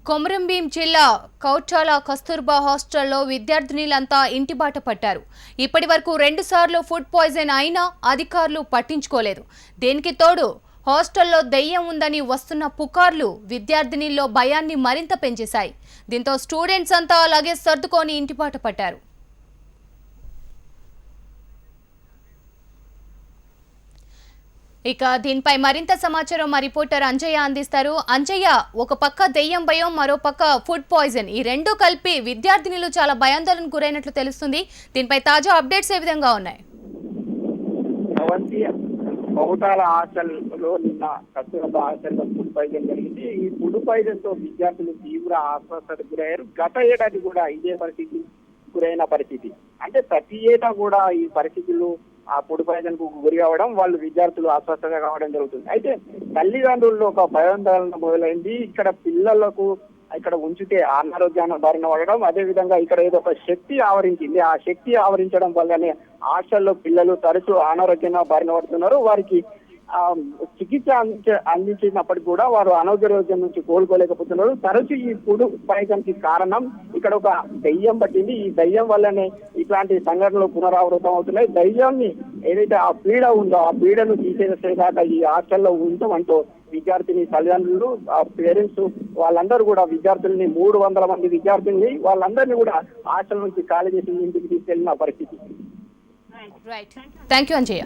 కొమరంభీం జిల్లా కౌటాల కస్తూర్బా హాస్టల్లో విద్యార్థినులంతా ఇంటిబాట పట్టారు. ఇప్పటి వరకు 2 సార్లు ఫుడ్ పాయిజన్ అయినా అధికారులు పట్టించుకోలేదు. దీనికి తోడు హాస్టల్లో దెయ్యం ఉందని వస్తున్న పుకార్లు విద్యార్థినుల్లో భయాన్ని మరింత పెంచేశాయి. దీంతో స్టూడెంట్స్ అంతా అలాగే సర్దుకొని ఇంటిబాట పట్టారు. ఇక దీనిపై మరింత సమాచారం మా రిపోర్టర్ అంజయ్య అందిస్తారు. అంజయ్య, ఒక పక్క దెయ్యం భయం, మరో పక్క ఫుడ్ పాయిజన్, ఈ రెండు కలిపి విద్యార్థినులు చాలా భయాందోళనకు గురైనట్లు తెలుస్తుంది. దీనిపై తాజా అప్డేట్స్ ఏ విధంగా ఉన్నాయి? కౌటాల హాస్టల్లో నిన్న కస్తూర్బా హాస్టల్లో ఫుడ్ పాయిజన్ జరిగింది. ఈ ఫుడ్ పాయిజన్ తో విద్యార్థులు తీవ్ర అస్వస్థతకు గురయ్యారు. గత ఏడాది కూడా ఇదే పరిస్థితి గురైన పరిస్థితి. అంటే ప్రతి ఏటా కూడా ఈ పరిస్థితులు ఆ ఫుడ్ పాయిజన్ కు గురి కావడం, వాళ్ళు విద్యార్థులు అస్వస్థత కావడం జరుగుతుంది. అయితే తల్లిదండ్రుల్లో ఒక భయాందోళన మొదలైంది. ఇక్కడ పిల్లలకు ఇక్కడ ఉంచితే అనారోగ్యాన్ని బారిన పడడం, అదే విధంగా ఇక్కడ ఏదో ఒక శక్తి ఆవరించింది. ఆ శక్తి ఆవరించడం వల్లనే హాస్టల్లో పిల్లలు తరచూ అనారోగ్యంగా బారిన పడుతున్నారు. వారికి చికిత్స అందించినప్పటికీ కూడా వారు అనారోగ్యం నుంచి కోలుకోలేకపోతున్నారు. తరచూ ఈ ఫుడ్ పాయిజన్ కి కారణం ఇక్కడ ఒక దయ్యం పట్టింది. ఈ దయ్యం వల్లనే ఇట్లాంటి సంఘటనలు పునరావృతం అవుతున్నాయి. దయ్యాన్ని ఏదైతే ఆ పీడ ఉందో ఆ పీడను తీసేసేదాకా ఈ హాస్టల్లో ఉంటామంటూ విద్యార్థిని తల్లిదండ్రులు, ఆ పేరెంట్స్ వాళ్ళందరూ కూడా విద్యార్థుల్ని 300 మంది విద్యార్థుల్ని వాళ్ళందరినీ కూడా హాస్టల్ నుంచి ఖాళీ చేసి ఇంటికి తీసుకెళ్లిన పరిస్థితి. Thank you Anjaiah.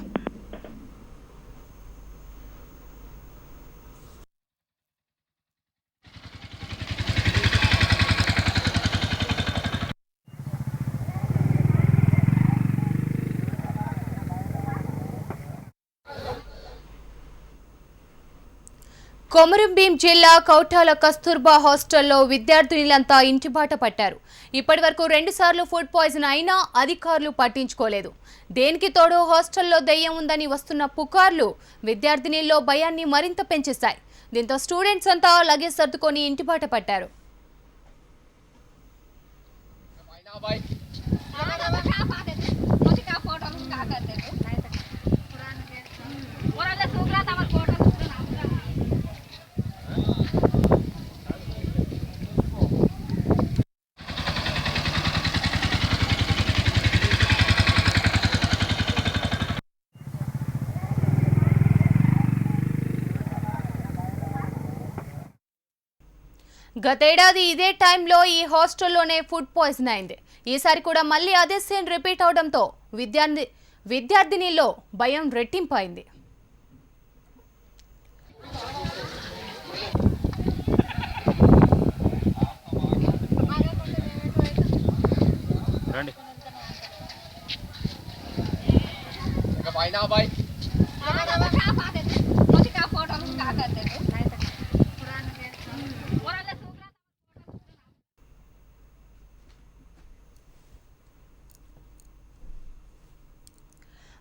కొమరంభీం జిల్లా కౌటాల కస్తూర్బా హాస్టల్లో విద్యార్థినులంతా ఇంటిబాట పట్టారు. ఇప్పటి వరకు 2 సార్లు ఫుడ్ పాయిజన్ అయినా అధికారులు పట్టించుకోలేదు. దేనికి తోడు హాస్టల్లో దెయ్యం ఉందని వస్తున్న పుకార్లు విద్యార్థినుల్లో భయాన్ని మరింత పెంచేశాయి. దీంతో స్టూడెంట్స్ అంతా లగేజ్ సర్దుకొని ఇంటిబాట పట్టారు. గతేడాది ఇదే టైంలో ఈ హాస్టల్లోనే ఫుడ్ పాయిజన్ అయింది. ఈసారి కూడా మళ్ళీ అదే సీన్ రిపీట్ అవడంతో విద్యార్థినిలో భయం రెట్టింపైంది.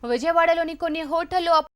విజయవాడలోని కొన్ని హోటళ్లు